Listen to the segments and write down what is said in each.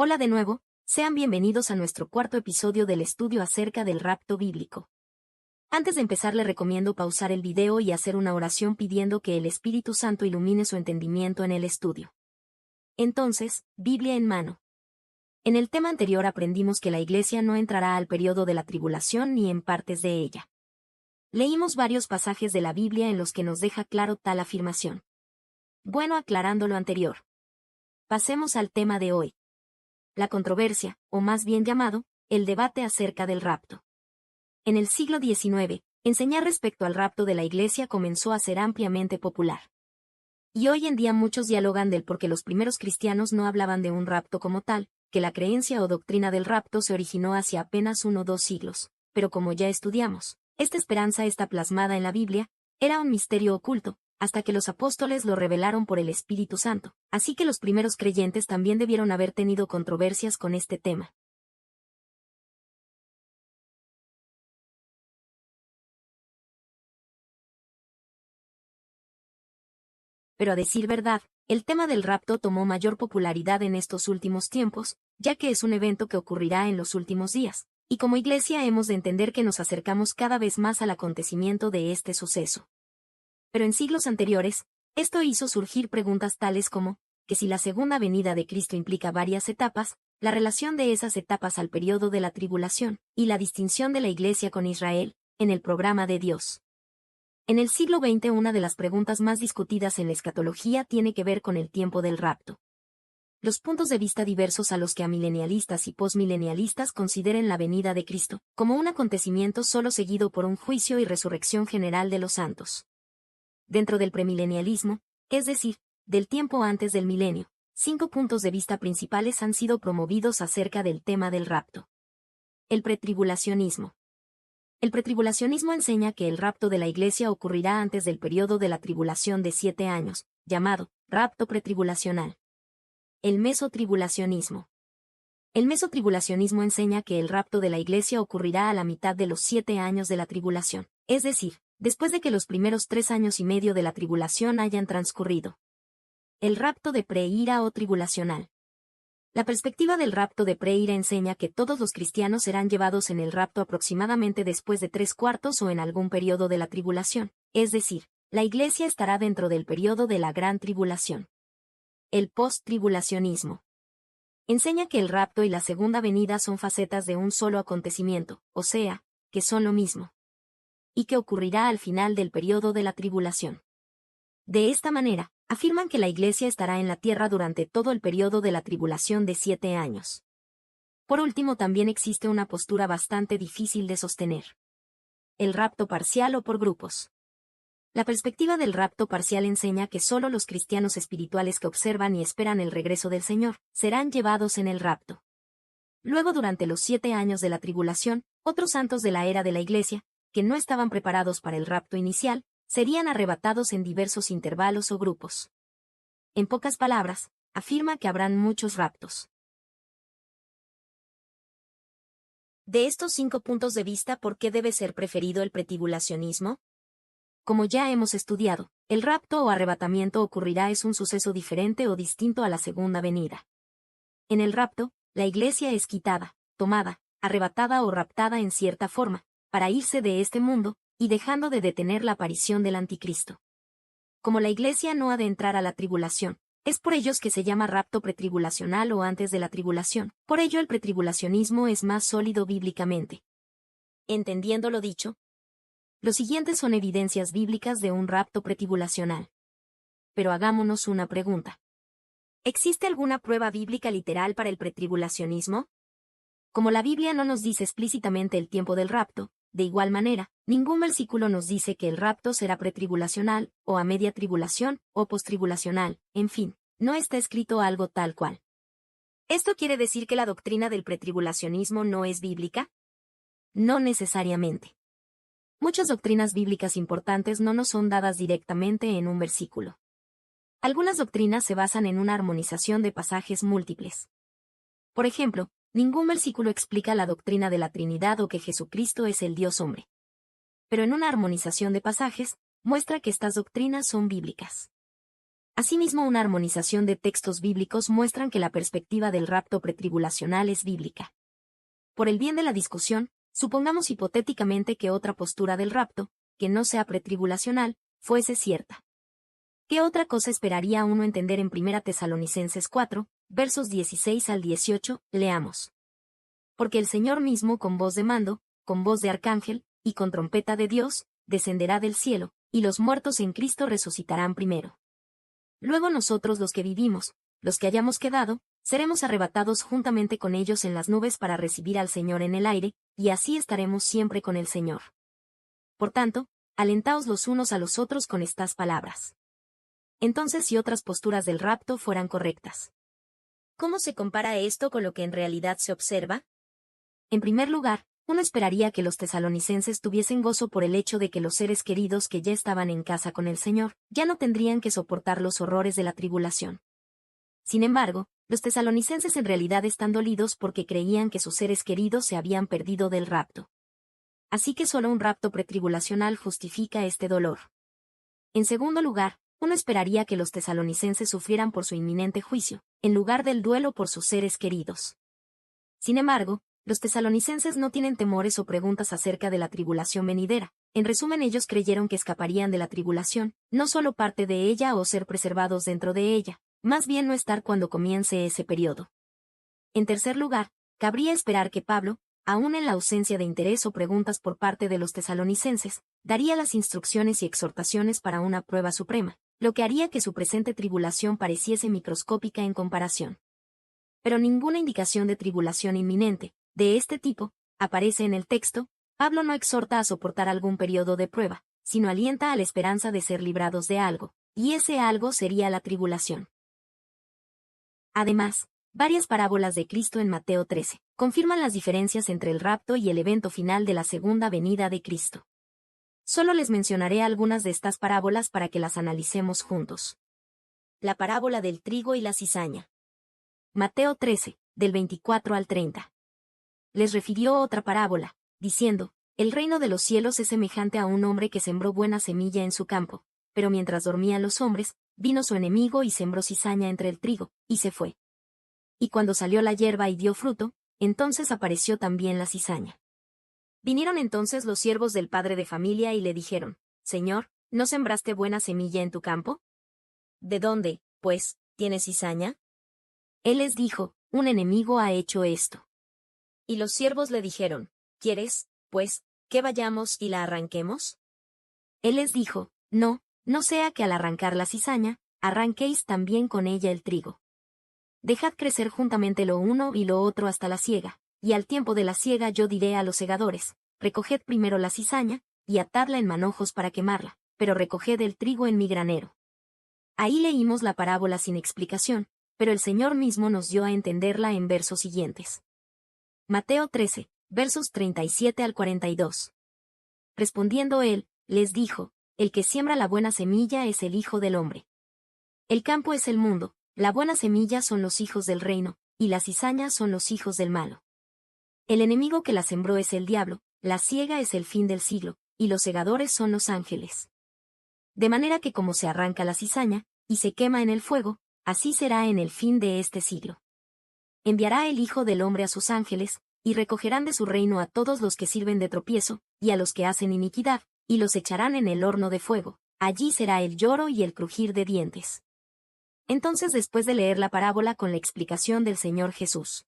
Hola de nuevo, sean bienvenidos a nuestro cuarto episodio del estudio acerca del rapto bíblico. Antes de empezar le recomiendo pausar el video y hacer una oración pidiendo que el Espíritu Santo ilumine su entendimiento en el estudio. Entonces, Biblia en mano. En el tema anterior aprendimos que la Iglesia no entrará al periodo de la tribulación ni en partes de ella. Leímos varios pasajes de la Biblia en los que nos deja claro tal afirmación. Bueno, aclarando lo anterior. Pasemos al tema de hoy. La controversia, o más bien llamado, el debate acerca del rapto. En el siglo XIX, enseñar respecto al rapto de la Iglesia comenzó a ser ampliamente popular. Y hoy en día muchos dialogan del por qué los primeros cristianos no hablaban de un rapto como tal, que la creencia o doctrina del rapto se originó hacia apenas 1 o 2 siglos, pero como ya estudiamos, esta esperanza está plasmada en la Biblia, era un misterio oculto, hasta que los apóstoles lo revelaron por el Espíritu Santo, así que los primeros creyentes también debieron haber tenido controversias con este tema. Pero a decir verdad, el tema del rapto tomó mayor popularidad en estos últimos tiempos, ya que es un evento que ocurrirá en los últimos días, y como Iglesia hemos de entender que nos acercamos cada vez más al acontecimiento de este suceso. Pero en siglos anteriores, esto hizo surgir preguntas tales como, que si la segunda venida de Cristo implica varias etapas, la relación de esas etapas al periodo de la tribulación, y la distinción de la Iglesia con Israel, en el programa de Dios. En el siglo XX una de las preguntas más discutidas en la escatología tiene que ver con el tiempo del rapto. Los puntos de vista diversos a los que amilenialistas y posmilenialistas consideren la venida de Cristo, como un acontecimiento solo seguido por un juicio y resurrección general de los santos. Dentro del premilenialismo, es decir, del tiempo antes del milenio, 5 puntos de vista principales han sido promovidos acerca del tema del rapto. El pretribulacionismo. El pretribulacionismo enseña que el rapto de la Iglesia ocurrirá antes del periodo de la tribulación de 7 años, llamado rapto pretribulacional. El mesotribulacionismo. El mesotribulacionismo enseña que el rapto de la Iglesia ocurrirá a la mitad de los 7 años de la tribulación, es decir, después de que los primeros 3 años y medio de la tribulación hayan transcurrido. El rapto de preira o tribulacional. La perspectiva del rapto de preira enseña que todos los cristianos serán llevados en el rapto aproximadamente después de 3/4 o en algún periodo de la tribulación, es decir, la Iglesia estará dentro del periodo de la gran tribulación. El post-tribulacionismo. Enseña que el rapto y la segunda venida son facetas de un solo acontecimiento, o sea, que son lo mismo. Y que ocurrirá al final del periodo de la tribulación. De esta manera, afirman que la Iglesia estará en la tierra durante todo el periodo de la tribulación de 7 años. Por último, también existe una postura bastante difícil de sostener. El rapto parcial o por grupos. La perspectiva del rapto parcial enseña que solo los cristianos espirituales que observan y esperan el regreso del Señor serán llevados en el rapto. Luego, durante los 7 años de la tribulación, otros santos de la era de la Iglesia, que no estaban preparados para el rapto inicial, serían arrebatados en diversos intervalos o grupos. En pocas palabras, afirma que habrán muchos raptos. De estos 5 puntos de vista, ¿por qué debe ser preferido el pretribulacionismo? Como ya hemos estudiado, el rapto o arrebatamiento ocurrirá es un suceso diferente o distinto a la segunda venida. En el rapto, la Iglesia es quitada, tomada, arrebatada o raptada en cierta forma, para irse de este mundo, y dejando de detener la aparición del anticristo. Como la Iglesia no ha de entrar a la tribulación, es por ellos que se llama rapto pretribulacional o antes de la tribulación, por ello el pretribulacionismo es más sólido bíblicamente. Entendiendo lo dicho, los siguientes son evidencias bíblicas de un rapto pretribulacional. Pero hagámonos una pregunta. ¿Existe alguna prueba bíblica literal para el pretribulacionismo? Como la Biblia no nos dice explícitamente el tiempo del rapto, de igual manera, ningún versículo nos dice que el rapto será pretribulacional, o a media tribulación, o postribulacional, en fin, no está escrito algo tal cual. ¿Esto quiere decir que la doctrina del pretribulacionismo no es bíblica? No necesariamente. Muchas doctrinas bíblicas importantes no nos son dadas directamente en un versículo. Algunas doctrinas se basan en una armonización de pasajes múltiples. Por ejemplo, ningún versículo explica la doctrina de la Trinidad o que Jesucristo es el Dios hombre. Pero en una armonización de pasajes, muestra que estas doctrinas son bíblicas. Asimismo, una armonización de textos bíblicos muestran que la perspectiva del rapto pretribulacional es bíblica. Por el bien de la discusión, supongamos hipotéticamente que otra postura del rapto, que no sea pretribulacional, fuese cierta. ¿Qué otra cosa esperaría uno entender en 1 Tesalonicenses 4, versos 16 al 18? Leamos. Porque el Señor mismo con voz de mando, con voz de arcángel, y con trompeta de Dios, descenderá del cielo, y los muertos en Cristo resucitarán primero. Luego nosotros los que vivimos, los que hayamos quedado, seremos arrebatados juntamente con ellos en las nubes para recibir al Señor en el aire, y así estaremos siempre con el Señor. Por tanto, alentaos los unos a los otros con estas palabras. Entonces, si otras posturas del rapto fueran correctas, ¿cómo se compara esto con lo que en realidad se observa? En primer lugar, uno esperaría que los tesalonicenses tuviesen gozo por el hecho de que los seres queridos que ya estaban en casa con el Señor, ya no tendrían que soportar los horrores de la tribulación. Sin embargo, los tesalonicenses en realidad están dolidos porque creían que sus seres queridos se habían perdido del rapto. Así que solo un rapto pretribulacional justifica este dolor. En segundo lugar, uno esperaría que los tesalonicenses sufrieran por su inminente juicio, en lugar del duelo por sus seres queridos. Sin embargo, los tesalonicenses no tienen temores o preguntas acerca de la tribulación venidera. En resumen, ellos creyeron que escaparían de la tribulación, no solo parte de ella o ser preservados dentro de ella, más bien no estar cuando comience ese periodo. En tercer lugar, cabría esperar que Pablo, aun en la ausencia de interés o preguntas por parte de los tesalonicenses, daría las instrucciones y exhortaciones para una prueba suprema, lo que haría que su presente tribulación pareciese microscópica en comparación. Pero ninguna indicación de tribulación inminente, de este tipo, aparece en el texto. Pablo no exhorta a soportar algún periodo de prueba, sino alienta a la esperanza de ser librados de algo, y ese algo sería la tribulación. Además, varias parábolas de Cristo en Mateo 13 confirman las diferencias entre el rapto y el evento final de la segunda venida de Cristo. Solo les mencionaré algunas de estas parábolas para que las analicemos juntos. La parábola del trigo y la cizaña. Mateo 13, del 24 al 30. Les refirió otra parábola, diciendo, el reino de los cielos es semejante a un hombre que sembró buena semilla en su campo, pero mientras dormían los hombres, vino su enemigo y sembró cizaña entre el trigo, y se fue. Y cuando salió la hierba y dio fruto, entonces apareció también la cizaña. Vinieron entonces los siervos del padre de familia y le dijeron, Señor, ¿no sembraste buena semilla en tu campo? ¿De dónde, pues, tienes cizaña? Él les dijo, un enemigo ha hecho esto. Y los siervos le dijeron, ¿quieres, pues, que vayamos y la arranquemos? Él les dijo, no, no sea que al arrancar la cizaña, arranquéis también con ella el trigo. Dejad crecer juntamente lo uno y lo otro hasta la siega, y al tiempo de la siega yo diré a los segadores, recoged primero la cizaña, y atadla en manojos para quemarla, pero recoged el trigo en mi granero. Ahí leímos la parábola sin explicación, pero el Señor mismo nos dio a entenderla en versos siguientes. Mateo 13, versos 37 al 42. Respondiendo él, les dijo, el que siembra la buena semilla es el Hijo del Hombre. El campo es el mundo, la buena semilla son los hijos del reino, y la cizaña son los hijos del malo. El enemigo que la sembró es el diablo, la siega es el fin del siglo, y los segadores son los ángeles. De manera que como se arranca la cizaña, y se quema en el fuego, así será en el fin de este siglo. Enviará el Hijo del Hombre a sus ángeles, y recogerán de su reino a todos los que sirven de tropiezo, y a los que hacen iniquidad, y los echarán en el horno de fuego. Allí será el lloro y el crujir de dientes. Entonces, después de leer la parábola con la explicación del Señor Jesús,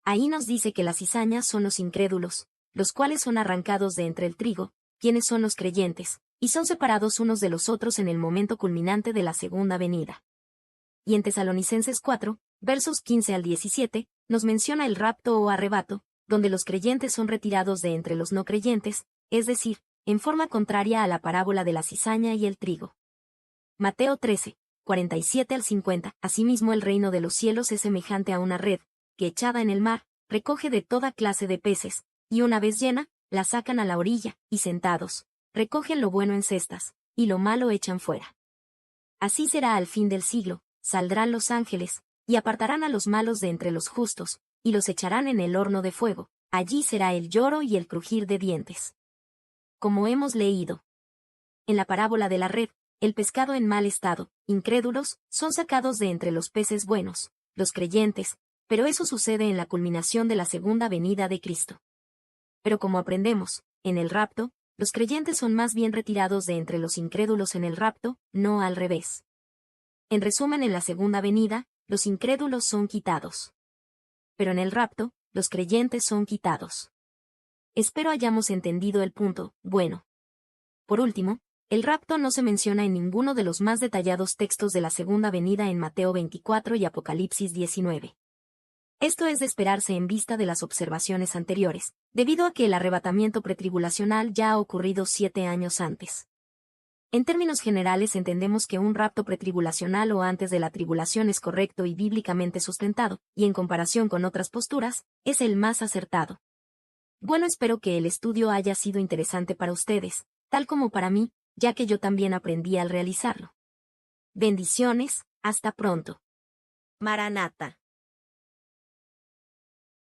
ahí nos dice que las cizañas son los incrédulos, los cuales son arrancados de entre el trigo, quienes son los creyentes, y son separados unos de los otros en el momento culminante de la segunda venida. Y en Tesalonicenses 4, versos 15 al 17, nos menciona el rapto o arrebato, donde los creyentes son retirados de entre los no creyentes, es decir, en forma contraria a la parábola de la cizaña y el trigo. Mateo 13, 47 al 50. Asimismo el reino de los cielos es semejante a una red, que echada en el mar, recoge de toda clase de peces, y una vez llena, la sacan a la orilla, y sentados, recogen lo bueno en cestas, y lo malo echan fuera. Así será al fin del siglo, saldrán los ángeles, y apartarán a los malos de entre los justos, y los echarán en el horno de fuego, allí será el lloro y el crujir de dientes. Como hemos leído en la parábola de la red, el pescado en mal estado, incrédulos, son sacados de entre los peces buenos, los creyentes, pero eso sucede en la culminación de la segunda venida de Cristo. Pero como aprendemos, en el rapto, los creyentes son más bien retirados de entre los incrédulos en el rapto, no al revés. En resumen, en la segunda venida, los incrédulos son quitados. Pero en el rapto, los creyentes son quitados. Espero hayamos entendido el punto. Bueno. Por último, el rapto no se menciona en ninguno de los más detallados textos de la segunda venida en Mateo 24 y Apocalipsis 19. Esto es de esperarse en vista de las observaciones anteriores, debido a que el arrebatamiento pretribulacional ya ha ocurrido 7 años antes. En términos generales entendemos que un rapto pretribulacional o antes de la tribulación es correcto y bíblicamente sustentado, y en comparación con otras posturas, es el más acertado. Bueno, espero que el estudio haya sido interesante para ustedes, tal como para mí, ya que yo también aprendí al realizarlo. Bendiciones, hasta pronto. Maranata.